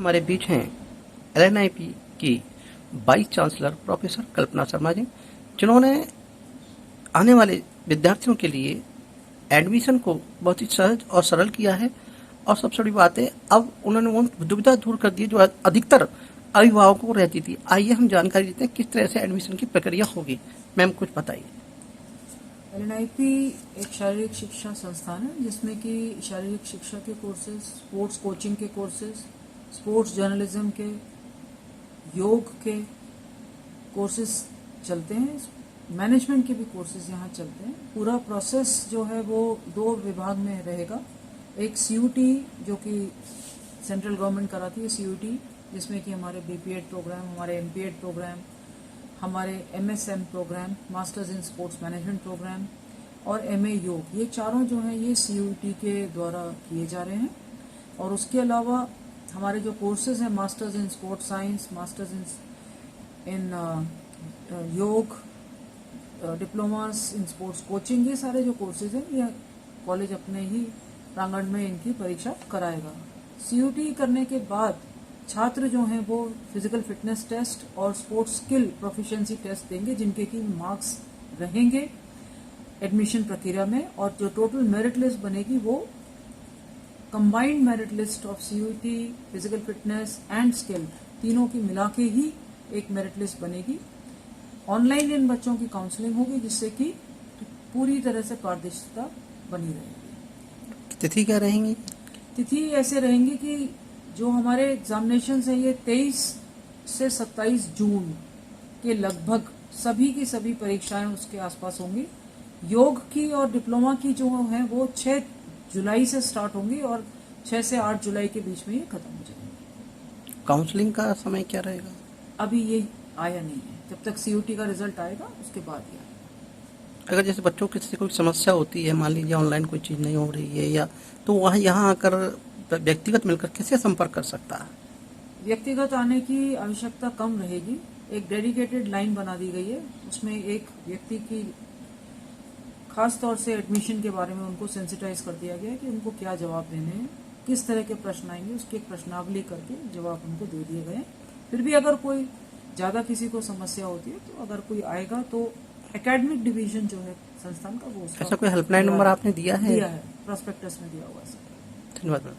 हमारे बीच हैं LNIP की वाइस चांसलर प्रोफेसर कल्पना शर्मा जी, जिन्होंने आने वाले विद्यार्थियों के लिए एडमिशन को बहुत ही सहज और सरल किया है। और सबसे बड़ी बात है, अब उन्होंने वो दुविधा दूर कर दी जो अधिकतर अभिभावकों को रहती थी। आइए हम जानकारी देते हैं किस तरह से एडमिशन की प्रक्रिया होगी। मैम कुछ बताइए। LNIP एक शारीरिक शिक्षा संस्थान है जिसमें कि शारीरिक शिक्षा के कोर्सेज, स्पोर्ट्स कोचिंग के कोर्सेज, स्पोर्ट्स जर्नलिज्म के, योग के कोर्सेज चलते हैं, मैनेजमेंट के भी कोर्सेज यहाँ चलते हैं। पूरा प्रोसेस जो है वो 2 विभाग में रहेगा। एक CUT जो कि सेंट्रल गवर्नमेंट कराती है, CUT जिसमें कि हमारे BPEd प्रोग्राम, हमारे MPEd प्रोग्राम, हमारे MSM program, masters in sports management program और MA योग, ये चारों जो हैं ये CUT के द्वारा किए जा रहे हैं। और उसके अलावा हमारे जो कोर्सेज हैं, masters in sports science, masters in योग, डिप्लोमास इन स्पोर्ट्स कोचिंग, ये सारे जो कोर्सेज हैं ये कॉलेज अपने ही प्रांगण में इनकी परीक्षा कराएगा। CUT करने के बाद छात्र जो हैं वो फिजिकल फिटनेस टेस्ट और स्पोर्ट्स स्किल प्रोफिशिएंसी टेस्ट देंगे, जिनके की मार्क्स रहेंगे एडमिशन प्रक्रिया में। और जो टोटल मेरिट लिस्ट बनेगी वो combined merit list of CUT, physical fitness and skill तीनों की मिला के ही एक मेरिट लिस्ट बनेगी। ऑनलाइन इन बच्चों की काउंसलिंग होगी जिससे कि पूरी तरह से पारदर्शिता बनी रहेगी। तिथि क्या रहेंगी? तिथि ऐसे रहेंगी कि जो हमारे एग्जामिनेशंस हैं ये 23 से 27 जून के लगभग सभी की सभी परीक्षाएं उसके आसपास होंगी। योग की और डिप्लोमा की जो है वो 6 जुलाई से स्टार्ट होंगी और 6 से 8 जुलाई के बीच में ये खत्म हो जाएंगी। काउंसलिंग का समय क्या रहेगा? अभी ये आया नहीं है, जब तक CUT का रिजल्ट आएगा उसके बाद ही आएगा। अगर जैसे बच्चों की कोई समस्या होती है, मान लीजिए ऑनलाइन कोई चीज़ नहीं हो रही है, या तो वहाँ यहाँ आकर व्यक्तिगत मिलकर किससे संपर्क कर सकता है? व्यक्तिगत आने की आवश्यकता कम रहेगी। एक डेडिकेटेड लाइन बना दी गई है, उसमें एक व्यक्ति की खास तौर से एडमिशन के बारे में उनको सेंसिटाइज कर दिया गया है कि उनको क्या जवाब देने हैं, किस तरह के प्रश्न आएंगे, उसकी एक प्रश्नावली करके जवाब उनको दे दिए गए हैं। फिर भी अगर कोई ज़्यादा किसी को समस्या होती है तो अगर कोई आएगा तो एकेडमिक डिवीजन जो है संस्थान का वो ऐसा कोई हेल्पलाइन नंबर आपने दिया है? दिया है, प्रोस्पेक्टस में दिया हुआ है। धन्यवाद।